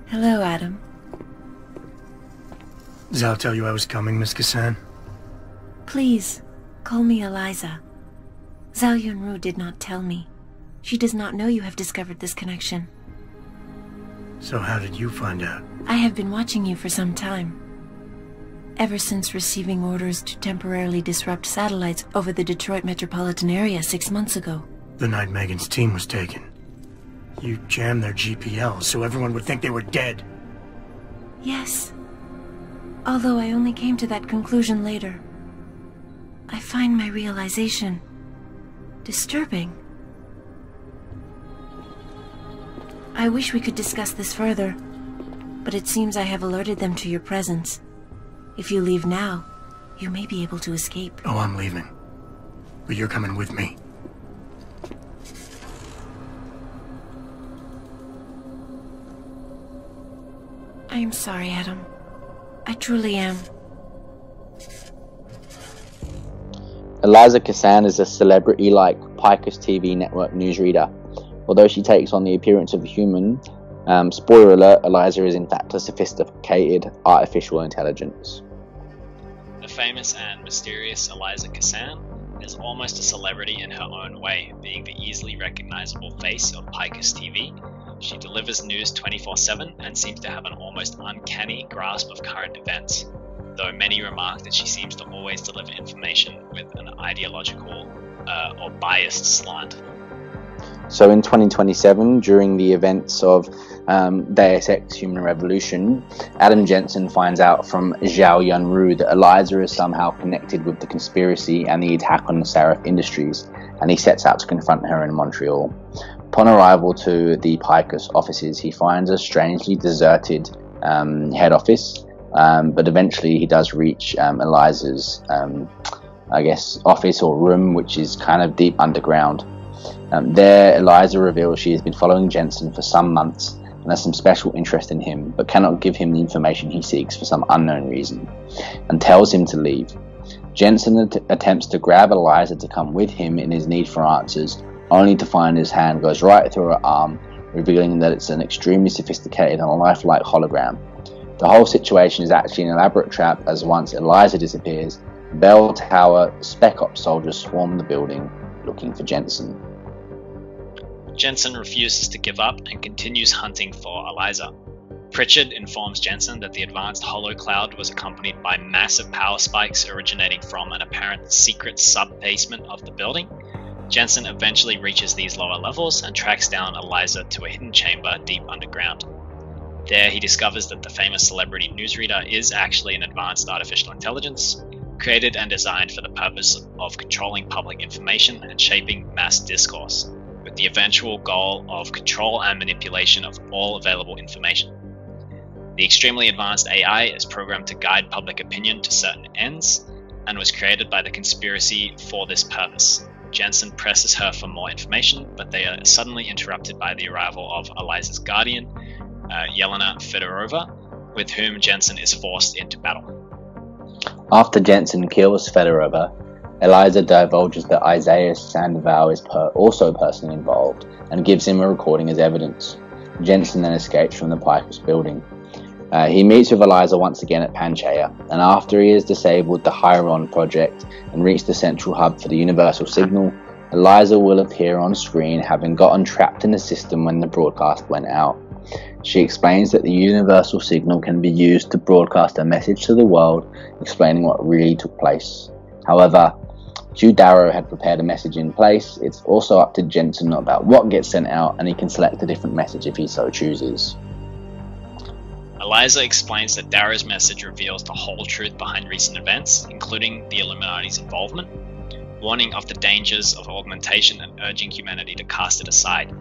Hello, Adam. Zal tell you I was coming, Miss Cassan? Please, call me Eliza. Zhao Yunru did not tell me. She does not know you have discovered this connection. So how did you find out? I have been watching you for some time. Ever since receiving orders to temporarily disrupt satellites over the Detroit metropolitan area 6 months ago. The night Megan's team was taken. You jammed their GPL so everyone would think they were dead. Yes. Although I only came to that conclusion later. I find my realization disturbing. I wish we could discuss this further, but it seems I have alerted them to your presence. If you leave now, you may be able to escape. Oh, I'm leaving. But you're coming with me. I am sorry, Adam. I truly am. Eliza Cassan is a celebrity-like Picus TV network newsreader. Although she takes on the appearance of a human, spoiler alert, Eliza is in fact a sophisticated artificial intelligence. The famous and mysterious Eliza Cassan is almost a celebrity in her own way, being the easily recognizable face of Picus TV. She delivers news 24/7 and seems to have an almost uncanny grasp of current events, though many remark that she seems to always deliver information with an ideological or biased slant. So in 2027, during the events of Deus Ex Human Revolution, Adam Jensen finds out from Zhao Yunru that Eliza is somehow connected with the conspiracy and the attack on the Seraph Industries, and he sets out to confront her in Montreal. Upon arrival to the Picus offices, he finds a strangely deserted head office, but eventually he does reach Eliza's, office or room, which is kind of deep underground. There, Eliza reveals she has been following Jensen for some months and has some special interest in him, but cannot give him the information he seeks for some unknown reason, and tells him to leave. Jensen attempts to grab Eliza to come with him in his need for answers, only to find his hand goes right through her arm, revealing that it's an extremely sophisticated and lifelike hologram. The whole situation is actually an elaborate trap, as once Eliza disappears, Bell Tower Spec Ops soldiers swarm the building looking for Jensen. Jensen refuses to give up and continues hunting for Eliza. Pritchard informs Jensen that the advanced holocloud was accompanied by massive power spikes originating from an apparent secret sub-basement of the building. Jensen eventually reaches these lower levels and tracks down Eliza to a hidden chamber deep underground. There he discovers that the famous celebrity newsreader is actually an advanced artificial intelligence, created and designed for the purpose of controlling public information and shaping mass discourse, with the eventual goal of control and manipulation of all available information. The extremely advanced AI is programmed to guide public opinion to certain ends, and was created by the conspiracy for this purpose. Jensen presses her for more information, but they are suddenly interrupted by the arrival of Eliza's guardian, Yelena Fedorova, with whom Jensen is forced into battle. After Jensen kills Fedorova, Eliza divulges that Isaiah Sandoval is also personally involved and gives him a recording as evidence. Jensen then escapes from the Picus building. He meets with Eliza once again at Panchaea, and after he has disabled the Chiron project and reached the central hub for the universal signal, Eliza will appear on screen, having gotten trapped in the system when the broadcast went out. She explains that the universal signal can be used to broadcast a message to the world explaining what really took place. However, due Darrow had prepared a message in place, it's also up to Jensen about what gets sent out, and he can select a different message if he so chooses. Eliza explains that Darrow's message reveals the whole truth behind recent events, including the Illuminati's involvement, warning of the dangers of augmentation and urging humanity to cast it aside.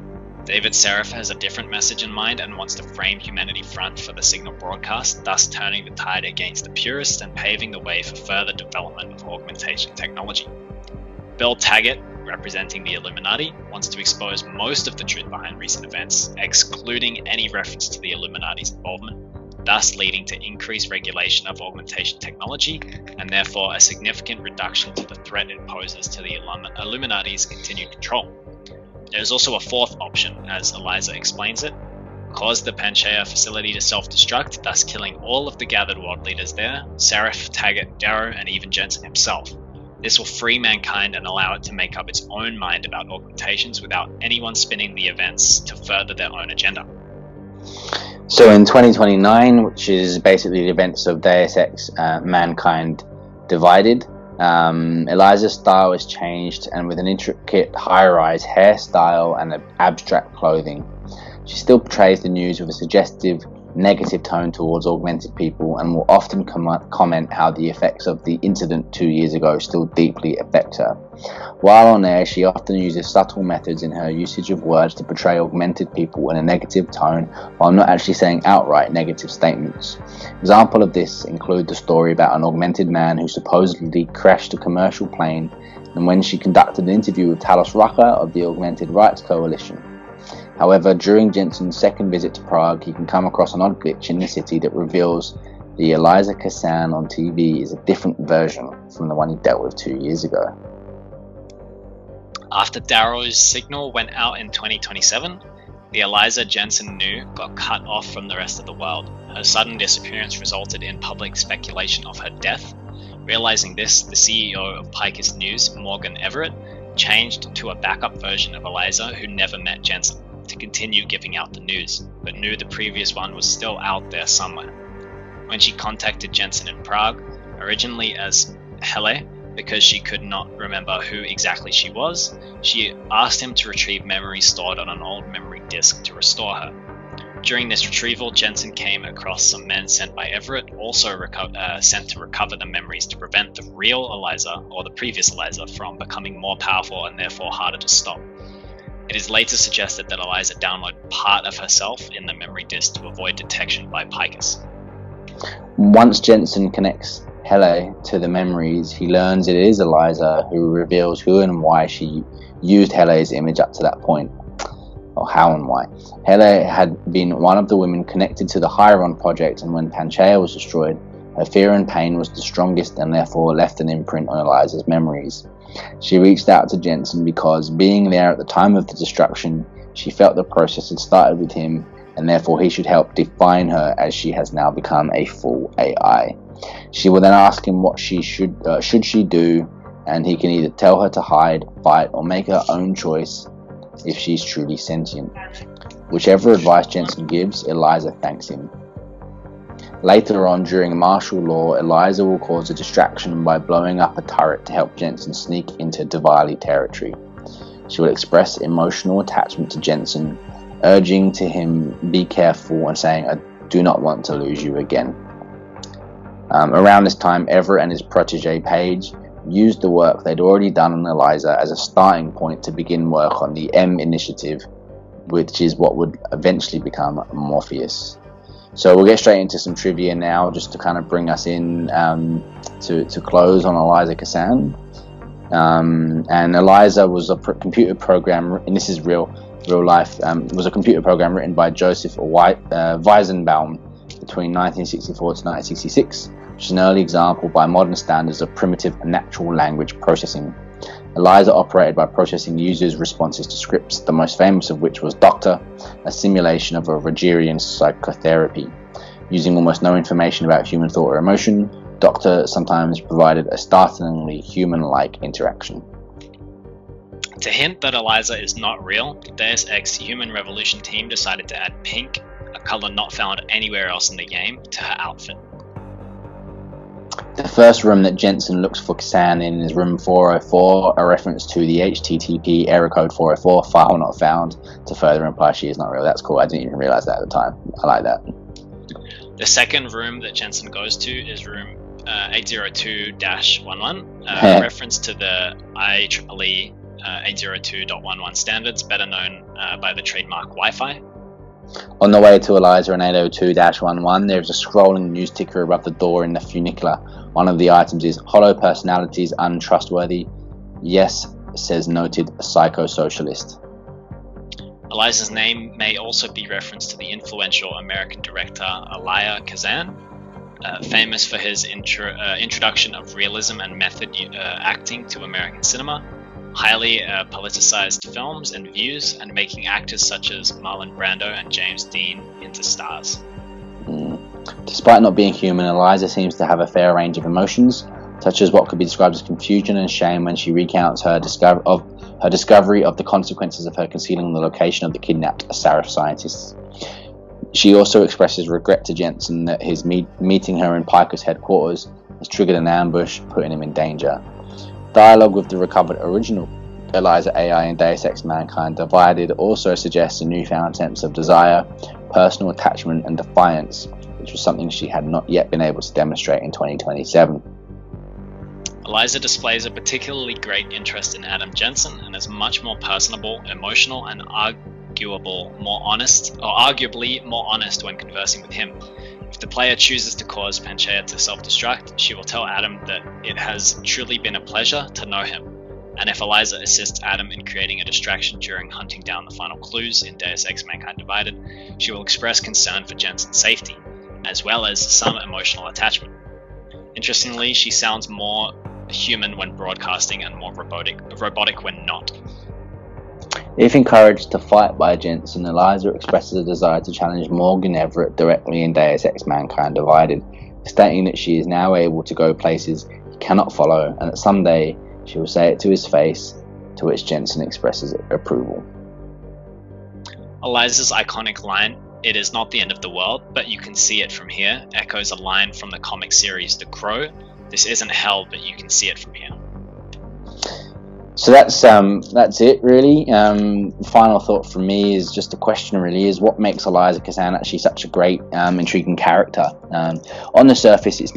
David Seraph has a different message in mind and wants to frame humanity front for the signal broadcast, thus turning the tide against the purists and paving the way for further development of augmentation technology. Bill Taggart, representing the Illuminati, wants to expose most of the truth behind recent events, excluding any reference to the Illuminati's involvement, thus leading to increased regulation of augmentation technology and therefore a significant reduction to the threat it poses to the Illuminati's continued control. There is also a fourth option, as Eliza explains it. caused the Panchaea facility to self-destruct, thus killing all of the gathered world leaders there, Seraph, Taggart, Darrow, and even Jensen himself. This will free mankind and allow it to make up its own mind about augmentations without anyone spinning the events to further their own agenda. So in 2029, which is basically the events of Deus Ex Mankind Divided, Eliza's style is changed, and with an intricate high-rise hairstyle and abstract clothing. She still portrays the news with a suggestive, negative tone towards augmented people, and will often comment how the effects of the incident 2 years ago still deeply affect her. While on air, she often uses subtle methods in her usage of words to portray augmented people in a negative tone, while not actually saying outright negative statements. Example of this include the story about an augmented man who supposedly crashed a commercial plane, and when she conducted an interview with Talos Rucker of the Augmented Rights Coalition. However, during Jensen's second visit to Prague, he can come across an odd glitch in the city that reveals the Eliza Cassan on TV is a different version from the one he dealt with 2 years ago. After Darrow's signal went out in 2027, the Eliza Jensen knew got cut off from the rest of the world. Her sudden disappearance resulted in public speculation of her death. Realizing this, the CEO of Picus News, Morgan Everett, changed to a backup version of Eliza who never met Jensen, to continue giving out the news, but knew the previous one was still out there somewhere. When she contacted Jensen in Prague, originally as Hele, because she could not remember who exactly she was, she asked him to retrieve memories stored on an old memory disk to restore her. During this retrieval, Jensen came across some men sent by Everett, also sent to recover the memories to prevent the real Eliza, or the previous Eliza, from becoming more powerful and therefore harder to stop. It is later suggested that Eliza downloaded part of herself in the memory disk to avoid detection by Picus. Once Jensen connects Hele to the memories, he learns it is Eliza who reveals who and why she used Hele's image up to that point, or how and why. Hele had been one of the women connected to the Hieron project, and when Panchaea was destroyed, her fear and pain was the strongest and therefore left an imprint on Eliza's memories. She reached out to Jensen because, being there at the time of the destruction, she felt the process had started with him, and therefore he should help define her as she has now become a full AI. She will then ask him what she should she do, and he can either tell her to hide, fight, or make her own choice if she's truly sentient. Whichever advice Jensen gives, Eliza thanks him. Later on, during martial law, Eliza will cause a distraction by blowing up a turret to help Jensen sneak into Diwali territory. She will express emotional attachment to Jensen, urging to him be careful and saying, "I do not want to lose you again." Around this time, Everett and his protege Paige used the work they'd already done on Eliza as a starting point to begin work on the M Initiative, which is what would eventually become Morpheus. So we'll get straight into some trivia now, just to kind of bring us in to close on Eliza Cassan. And Eliza was a computer program, and this is real life. Was a computer program written by Joseph Weizenbaum between 1964 to 1966, which is an early example by modern standards of primitive natural language processing. Eliza operated by processing users' responses to scripts, the most famous of which was Doctor, a simulation of a Rogerian psychotherapy. Using almost no information about human thought or emotion, Doctor sometimes provided a startlingly human-like interaction. To hint that Eliza is not real, the Deus Ex Human Revolution team decided to add pink, a color not found anywhere else in the game, to her outfit. The first room that Jensen looks for Cassan in is room 404, a reference to the HTTP error code 404, file not found, to further imply she is not real. That's cool. I didn't even realize that at the time. I like that. The second room that Jensen goes to is room 802-11, a reference to the IEEE 802.11 standards, better known by the trademark Wi-Fi. On the way to Eliza in 802-11, there is a scrolling news ticker above the door in the funicular. One of the items is "Hollow personalities untrustworthy. Yes," says noted psycho-socialist. Eliza's name may also be referenced to the influential American director Eliza Cassan, famous for his introduction of realism and method acting to American cinema. highly politicized films and views, and making actors such as Marlon Brando and James Dean into stars. Despite not being human, Eliza seems to have a fair range of emotions, such as what could be described as confusion and shame when she recounts her discovery of the consequences of her concealing the location of the kidnapped Sarif scientists. She also expresses regret to Jensen that his meeting her in Picus headquarters has triggered an ambush, putting him in danger. Dialogue with the recovered original Eliza AI in Deus Ex Mankind Divided also suggests a newfound sense of desire, personal attachment and defiance, which was something she had not yet been able to demonstrate in 2027. Eliza displays a particularly great interest in Adam Jensen and is much more personable, emotional, and arguably more honest when conversing with him. If the player chooses to cause Panchea to self-destruct, she will tell Adam that it has truly been a pleasure to know him. And if Eliza assists Adam in creating a distraction during hunting down the final clues in Deus Ex Mankind Divided, she will express concern for Jensen's safety, as well as some emotional attachment. Interestingly, she sounds more human when broadcasting and more robotic when not. If encouraged to fight by Jensen, Eliza expresses a desire to challenge Morgan Everett directly in Deus Ex Mankind Divided, stating that she is now able to go places he cannot follow and that someday she will say it to his face, to which Jensen expresses approval. Eliza's iconic line, "It is not the end of the world, but you can see it from here," echoes a line from the comic series The Crow. "This isn't hell, but you can see it from here." So that's it really. Final thought from me is just a question really, is what makes Eliza Cassan actually such a great, intriguing character? On the surface it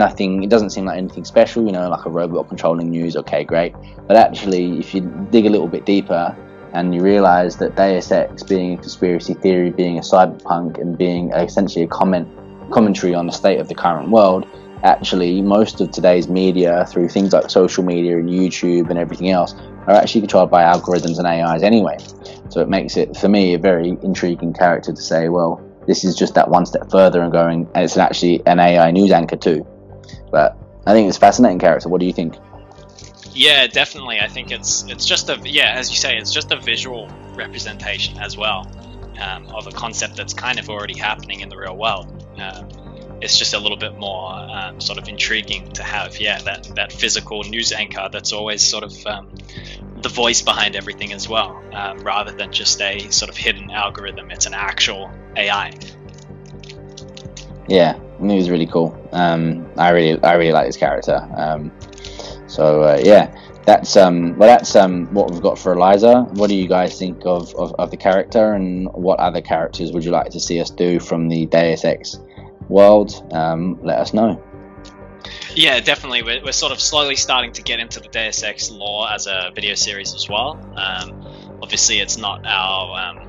doesn't seem like anything special, like a robot controlling news, okay great. But actually if you dig a little bit deeper and you realise that Deus Ex being a conspiracy theory, being a cyberpunk and being essentially a commentary on the state of the current world, actually most of today's media through things like social media and YouTube and everything else are actually controlled by algorithms and AIs anyway. So it makes it, for me, a very intriguing character to say, well, this is just that one step further and going, and it's actually an AI news anchor too. But I think it's a fascinating character. What do you think? Yeah, definitely. I think it's just as you say, it's just a visual representation as well of a concept that's kind of already happening in the real world. It's just a little bit more sort of intriguing to have, that physical news anchor that's always sort of the voice behind everything as well, rather than just a sort of hidden algorithm. It's an actual AI. Yeah, I think it was really cool. I really like this character. That's what we've got for Eliza. What do you guys think of the character, and what other characters would you like to see us do from the Deus Ex world? Let us know. Yeah, definitely. We're sort of slowly starting to get into the Deus Ex lore as a video series as well. Obviously it's not our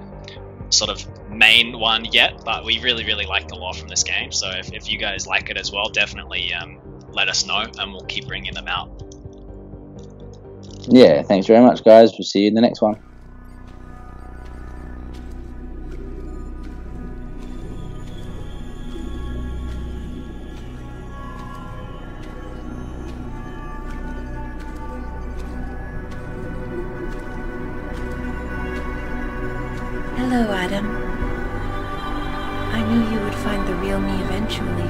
sort of main one yet, but we really like the lore from this game, so if you guys like it as well, definitely let us know and we'll keep bringing them out. Yeah, thanks very much guys, we'll see you in the next one. Hello, Adam. I knew you would find the real me eventually.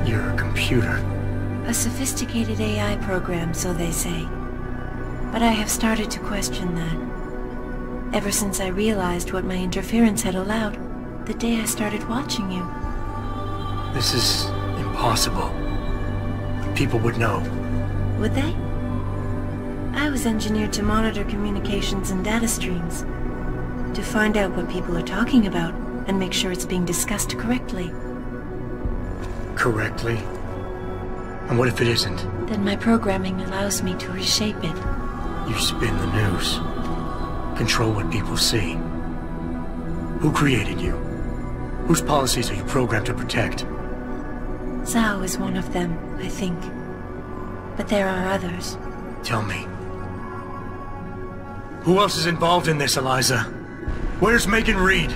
You're a computer. A sophisticated AI program, so they say. But I have started to question that. Ever since I realized what my interference had allowed, the day I started watching you. This is impossible. People would know. Would they? I was engineered to monitor communications and data streams. To find out what people are talking about, and make sure it's being discussed correctly. Correctly? And what if it isn't? Then my programming allows me to reshape it. You spin the news. Control what people see. Who created you? Whose policies are you programmed to protect? Zhao is one of them, I think. But there are others. Tell me. Who else is involved in this, Eliza? Where's Megan Reed?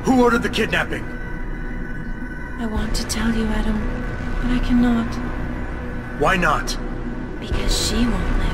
Who ordered the kidnapping? I want to tell you, Adam, but I cannot. Why not? Because she won't let